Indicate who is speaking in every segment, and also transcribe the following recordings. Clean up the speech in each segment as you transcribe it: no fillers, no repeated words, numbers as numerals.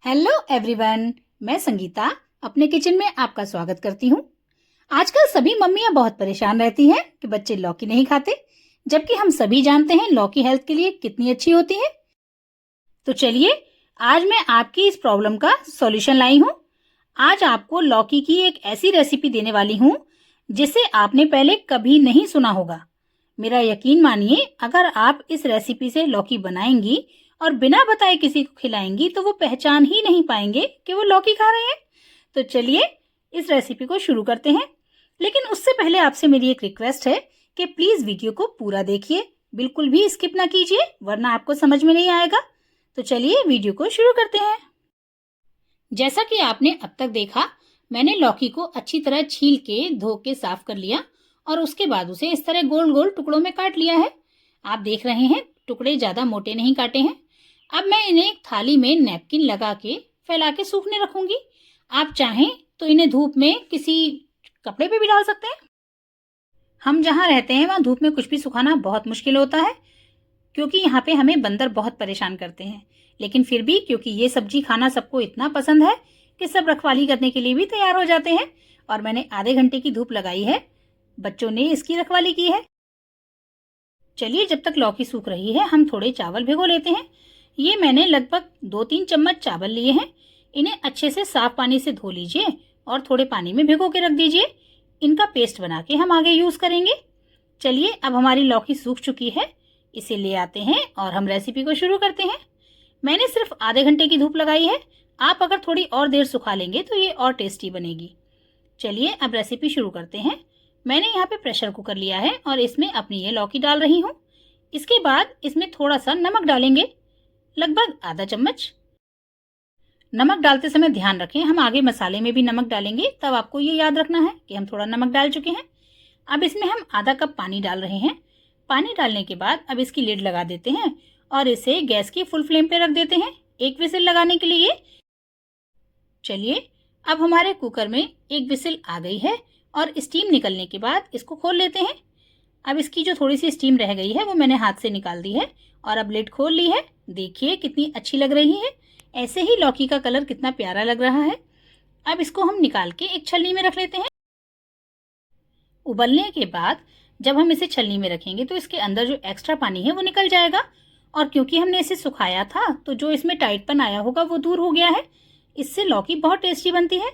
Speaker 1: Hello everyone, मैं संगीता अपने kitchen में आपका स्वागत करती हूँ। आजकल सभी मम्मियाँ बहुत परेशान रहती हैं कि बच्चे लौकी नहीं खाते, जबकि हम सभी जानते हैं लौकी हेल्थ के लिए कितनी अच्छी होती है। तो चलिए, आज मैं आपकी इस प्रॉब्लम का सॉल्यूशन लाई हूँ। आज आपको लौकी की एक ऐसी रेसिपी देने वाली हूँ जिसे आपने पहले कभी नहीं सुना होगा। मेरा यकीन मानिए, अगर आप इस रेसिपी से लौकी बनाएंगी और बिना बताए किसी को खिलाएंगी तो वो पहचान ही नहीं पाएंगे कि वो लौकी खा रहे हैं। तो चलिए इस रेसिपी को शुरू करते हैं। लेकिन उससे पहले आपसे मेरी एक रिक्वेस्ट है कि प्लीज वीडियो को पूरा देखिए, बिल्कुल भी स्किप ना कीजिए, वरना आपको समझ में नहीं आएगा। तो चलिए वीडियो को शुरू करते हैं। जैसा कि आपने अब तक देखा, मैंने लौकी को अच्छी तरह छील के धो के साफ कर लिया और उसके बाद उसे इस तरह गोल गोल टुकड़ों में काट लिया है। आप देख रहे हैं टुकड़े ज्यादा मोटे नहीं काटे हैं। अब मैं इन्हें एक थाली में नैपकिन लगा के फैला के सूखने रखूंगी। आप चाहें तो इन्हें धूप में किसी कपड़े पे भी डाल सकते हैं। हम जहाँ रहते हैं वहाँ धूप में कुछ भी सुखाना बहुत मुश्किल होता है, क्योंकि यहाँ पे हमें बंदर बहुत परेशान करते हैं। लेकिन फिर भी क्योंकि ये सब्जी खाना सबको इतना पसंद है कि सब रखवाली करने के लिए भी तैयार हो जाते हैं। और मैंने आधे घंटे की धूप लगाई है, बच्चों ने इसकी रखवाली की है। चलिए, जब तक लौकी सूख रही है हम थोड़े चावल भिगो लेते हैं। ये मैंने लगभग 2-3 चम्मच चावल लिए हैं। इन्हें अच्छे से साफ पानी से धो लीजिए और थोड़े पानी में भिगो के रख दीजिए। इनका पेस्ट बना के हम आगे यूज करेंगे। चलिए, अब हमारी लौकी सूख चुकी है, इसे ले आते हैं और हम रेसिपी को शुरू करते हैं। मैंने सिर्फ आधे घंटे की धूप लगाई है। आप अगर थोड़ी और देर सुखा लेंगे तो ये और टेस्टी बनेगी। चलिए अब रेसिपी शुरू करते हैं। मैंने यहाँ पे प्रेशर कुकर लिया है और इसमें अपनी ये लौकी डाल रही हूँ। इसके बाद इसमें थोड़ा सा नमक डालेंगे, लगभग आधा चम्मच। नमक डालते समय ध्यान रखें, हम आगे मसाले में भी नमक डालेंगे, तब आपको ये याद रखना है कि हम थोड़ा नमक डाल चुके हैं। अब इसमें हम आधा कप पानी डाल रहे हैं। पानी डालने के बाद अब इसकी लिड लगा देते हैं और इसे गैस की फुल फ्लेम पे रख देते हैं, एक विसिल लगाने के लिए। चलिए, अब हमारे कुकर में एक विसिल आ गई है और स्टीम निकलने के बाद इसको खोल लेते हैं। अब इसकी जो थोड़ी सी स्टीम रह गई है वो मैंने हाथ से निकाल दी है और अब लिड खोल ली है। देखिए कितनी अच्छी लग रही है। ऐसे ही लौकी का कलर कितना प्यारा लग रहा है। अब इसको हम निकाल के एक छलनी में रख लेते हैं। उबलने के बाद जब हम इसे छलनी में रखेंगे तो इसके अंदर जो एक्स्ट्रा पानी है वो निकल जाएगा, और क्योंकि हमने इसे सुखाया था तो जो इसमें टाइटपन आया होगा वो दूर हो गया है। इससे लौकी बहुत टेस्टी बनती है।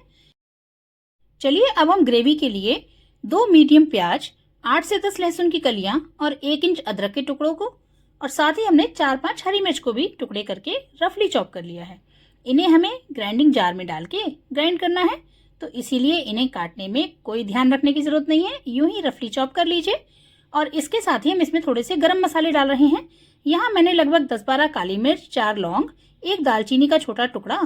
Speaker 1: चलिए, अब हम ग्रेवी के लिए 2 मीडियम प्याज, 8 से 10 लहसुन की कलियां और 1 इंच अदरक के टुकड़ों को, और साथ ही हमने 4-5 हरी मिर्च को भी टुकड़े करके रफली चॉप कर लिया है। इन्हें हमें ग्राइंडिंग जार में डाल के ग्राइंड करना है, तो इसीलिए इन्हें काटने में कोई ध्यान रखने की जरूरत नहीं है, यूं ही रफली चॉप कर लीजिए। और इसके साथ ही हम इसमें थोड़े से गरम मसाले डाल रहे हैं। यहाँ मैंने लगभग 10-12 काली मिर्च, 4 लौंग, 1 दालचीनी का छोटा टुकड़ा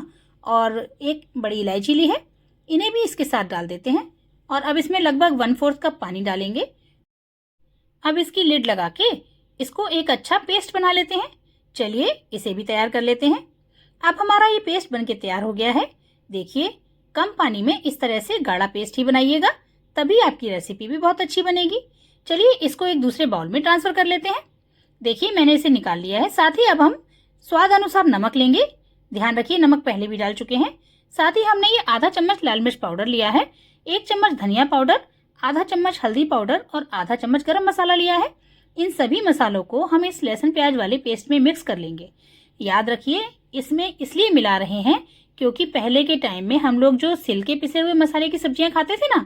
Speaker 1: और 1 बड़ी इलायची ली है। इन्हें भी इसके साथ डाल देते हैं और अब इसमें लगभग 1/4 कप पानी डालेंगे। अब इसकी लिड लगा के इसको एक अच्छा पेस्ट बना लेते हैं। चलिए इसे भी तैयार कर लेते हैं। अब हमारा ये पेस्ट बनके तैयार हो गया है। देखिए, कम पानी में इस तरह से गाढ़ा पेस्ट ही बनाइएगा, तभी आपकी रेसिपी भी बहुत अच्छी बनेगी। चलिए इसको एक दूसरे बाउल में ट्रांसफर कर लेते हैं। देखिए मैंने इसे निकाल लिया है। साथ ही अब हम स्वाद अनुसार नमक लेंगे। ध्यान रखिए नमक पहले भी डाल चुके हैं। साथ ही हमने ये आधा चम्मच लाल मिर्च पाउडर लिया है, 1 चम्मच धनिया पाउडर, आधा चम्मच हल्दी पाउडर और आधा चम्मच गरम मसाला लिया है। इन सभी मसालों को हम इस लहसुन प्याज वाले पेस्ट में मिक्स कर लेंगे। याद रखिए, इसमें इसलिए मिला रहे हैं क्योंकि पहले के टाइम में हम लोग जो सिल के पिसे हुए मसाले की सब्जियां खाते थे ना,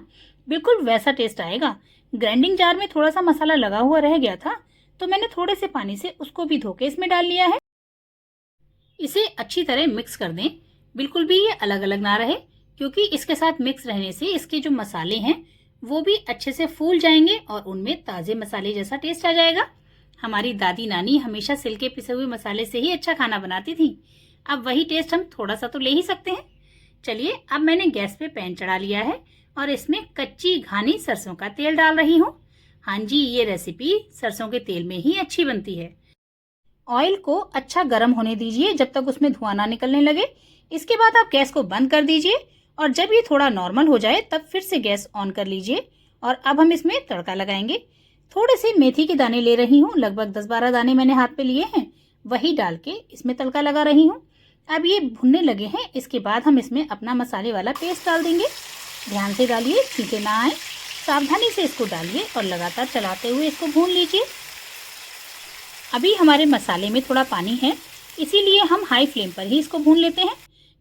Speaker 1: बिल्कुल वैसा टेस्ट आएगा। ग्राइंडिंग जार में थोड़ा सा मसाला लगा हुआ रह गया था, तो मैंने थोड़े से पानी से उसको भी धो के इसमें डाल लिया है। इसे अच्छी तरह मिक्स कर दें, बिल्कुल भी ये अलग अलग ना रहे, क्योंकि इसके साथ मिक्स रहने से इसके जो मसाले हैं वो भी अच्छे से फूल जाएंगे और उनमें ताजे मसाले जैसा टेस्ट आ जाएगा। हमारी दादी नानी हमेशा सिल के पिसे हुए मसाले से ही अच्छा खाना बनाती थी। अब वही टेस्ट हम थोड़ा सा तो ले ही सकते हैं। चलिए, अब मैंने गैस पे पैन चढ़ा लिया है और इसमें कच्ची घानी सरसों का तेल डाल रही हूँ। हाँ जी, ये रेसिपी सरसों के तेल में ही अच्छी बनती है। ऑयल को अच्छा गर्म होने दीजिए जब तक उसमें धुआं ना निकलने लगे। इसके बाद आप गैस को बंद कर दीजिए और जब ये थोड़ा नॉर्मल हो जाए तब फिर से गैस ऑन कर लीजिए। और अब हम इसमें तड़का लगाएंगे। थोड़े से मेथी के दाने ले रही हूँ, लगभग 10-12 दाने मैंने हाथ पे लिए हैं, वही डाल के इसमें तड़का लगा रही हूँ। अब ये भुनने लगे हैं। इसके बाद हम इसमें अपना मसाले वाला पेस्ट डाल देंगे। ध्यान से डालिए, छींटे ना आए। सावधानी से इसको डालिए और लगातार चलाते हुए इसको भून लीजिए। अभी हमारे मसाले में थोड़ा पानी है, इसीलिए हम हाई फ्लेम पर ही इसको भून लेते हैं।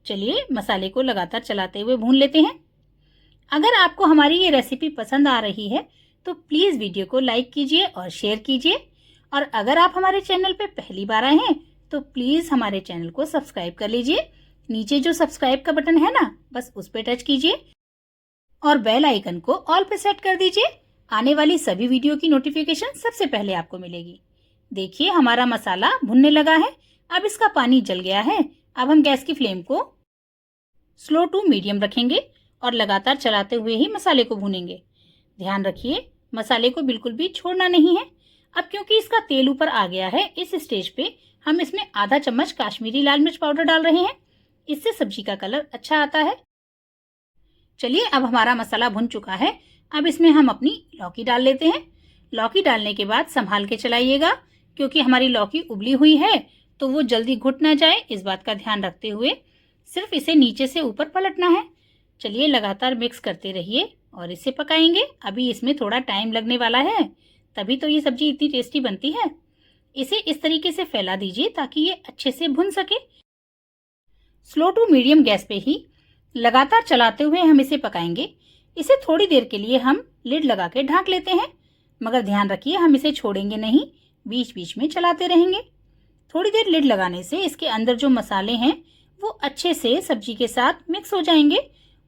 Speaker 1: चलिए मसाले को लगातार चलाते हुए भून लेते हैं। अगर आपको हमारी ये रेसिपी पसंद आ रही है तो प्लीज़ वीडियो को लाइक कीजिए और शेयर कीजिए। और अगर आप हमारे चैनल पे पहली बार आए हैं तो प्लीज़ हमारे चैनल को सब्सक्राइब कर लीजिए। नीचे जो सब्सक्राइब का बटन है ना, बस उस पर टच कीजिए और बेल आइकन को ऑल पे सेट कर दीजिए। आने वाली सभी वीडियो की नोटिफिकेशन सबसे पहले आपको मिलेगी। देखिए हमारा मसाला भुनने लगा है। अब इसका पानी जल गया है। अब हम गैस की फ्लेम को स्लो टू मीडियम रखेंगे और लगातार चलाते हुए ही मसाले को भूनेंगे। ध्यान रखिए मसाले को बिल्कुल भी छोड़ना नहीं है। अब क्योंकि इसका तेल ऊपर आ गया है, इस स्टेज पे हम इसमें आधा चम्मच काश्मीरी लाल मिर्च पाउडर डाल रहे हैं। इससे सब्जी का कलर अच्छा आता है। चलिए अब हमारा मसाला भुन चुका है। अब इसमें हम अपनी लौकी डाल लेते हैं। लौकी डालने के बाद संभाल के चलाइएगा, क्योंकि हमारी लौकी उबली हुई है तो वो जल्दी घुट ना जाए, इस बात का ध्यान रखते हुए सिर्फ इसे नीचे से ऊपर पलटना है। चलिए लगातार मिक्स करते रहिए और इसे पकाएंगे। अभी इसमें थोड़ा टाइम लगने वाला है, तभी तो ये सब्जी इतनी टेस्टी बनती है। इसे इस तरीके से फैला दीजिए ताकि ये अच्छे से भुन सके। स्लो टू मीडियम गैस पे ही लगातार चलाते हुए हम इसे पकाएंगे। इसे थोड़ी देर के लिए हम लिड लगा के ढक लेते हैं, मगर ध्यान रखिए हम इसे छोड़ेंगे नहीं, बीच बीच में चलाते रहेंगे। थोड़ी देर लिड लगाने से इसके अंदर जो मसाले हैं वो अच्छे से सब्जी के साथ मिक्स हो जाएंगे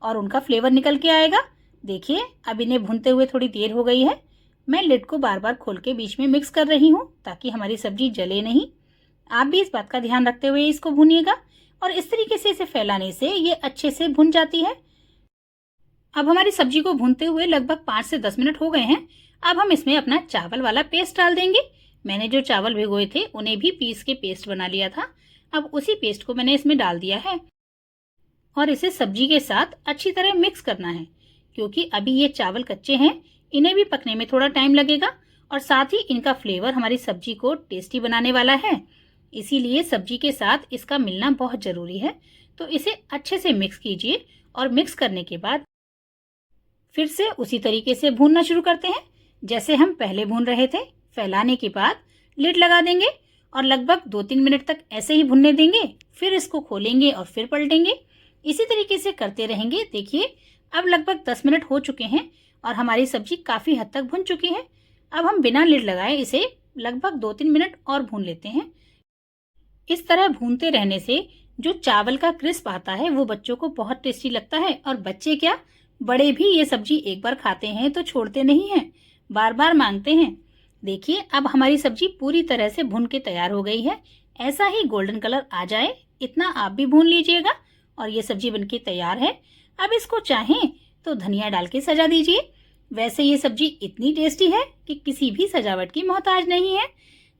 Speaker 1: और उनका फ्लेवर निकल के आएगा। देखिए अब इन्हें भूनते हुए थोड़ी देर हो गई है। मैं लिड को बार बार खोल के बीच में मिक्स कर रही हूँ ताकि हमारी सब्जी जले नहीं। आप भी इस बात का ध्यान रखते हुए इसको भूनिएगा और इस तरीके से इसे फैलाने से ये अच्छे से भुन जाती है। अब हमारी सब्जी को भूनते हुए लगभग 5 से 10 मिनट हो गए हैं। अब हम इसमें अपना चावल वाला पेस्ट डाल देंगे। मैंने जो चावल भिगोए थे उन्हें भी पीस के पेस्ट बना लिया था। अब उसी पेस्ट को मैंने इसमें डाल दिया है और इसे सब्जी के साथ अच्छी तरह मिक्स करना है, क्योंकि अभी ये चावल कच्चे हैं, इन्हें भी पकने में थोड़ा टाइम लगेगा और साथ ही इनका फ्लेवर हमारी सब्जी को टेस्टी बनाने वाला है। इसीलिए सब्जी के साथ इसका मिलना बहुत जरूरी है। तो इसे अच्छे से मिक्स कीजिए और मिक्स करने के बाद फिर से उसी तरीके से भूनना शुरू करते हैं जैसे हम पहले भून रहे थे। फैलाने के बाद लिड लगा देंगे और लगभग 2-3 मिनट तक ऐसे ही भुनने देंगे। फिर इसको खोलेंगे और फिर पलटेंगे। इसी तरीके से करते रहेंगे। देखिए अब लगभग 10 मिनट हो चुके हैं और हमारी सब्जी काफ़ी हद तक भुन चुकी है। अब हम बिना लिड लगाए इसे लगभग 2-3 मिनट और भून लेते हैं। इस तरह भूनते रहने से जो चावल का क्रिस्प आता है वो बच्चों को बहुत टेस्टी लगता है। और बच्चे क्या, बड़े भी ये सब्जी एक बार खाते हैं तो छोड़ते नहीं हैं, बार बार मांगते हैं। देखिए अब हमारी सब्जी पूरी तरह से भुन के तैयार हो गई है। ऐसा ही गोल्डन कलर आ जाए इतना आप भी भून लीजिएगा और ये सब्जी बनके तैयार है। अब इसको चाहें तो धनिया डाल के सजा दीजिए। वैसे ये सब्जी इतनी टेस्टी है कि किसी भी सजावट की मोहताज नहीं है।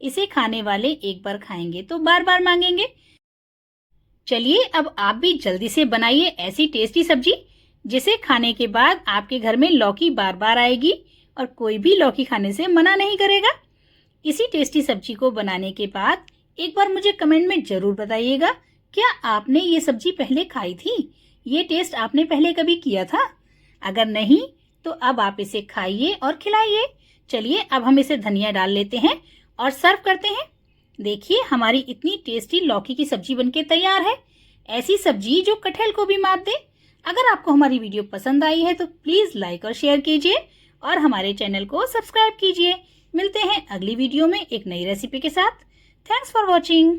Speaker 1: इसे खाने वाले एक बार खाएंगे तो बार बार मांगेंगे। चलिए अब आप भी जल्दी से बनाइए ऐसी टेस्टी सब्जी जिसे खाने के बाद आपके घर में लौकी बार बार आएगी और कोई भी लौकी खाने से मना नहीं करेगा। इसी टेस्टी सब्जी को बनाने के बाद एक बार मुझे कमेंट में जरूर बताइएगा, क्या आपने ये सब्जी पहले खाई थी? ये टेस्ट आपने पहले कभी किया था? अगर नहीं तो अब आप इसे खाइए और खिलाइए। चलिए अब हम इसे धनिया डाल लेते हैं और सर्व करते हैं। देखिए हमारी इतनी टेस्टी लौकी की सब्जी बनके तैयार है। ऐसी सब्जी जो कटहल को भी मात दे। अगर आपको हमारी वीडियो पसंद आई है तो प्लीज लाइक और शेयर कीजिए और हमारे चैनल को सब्सक्राइब कीजिए। मिलते हैं अगली वीडियो में एक नई रेसिपी के साथ। Thanks for watching.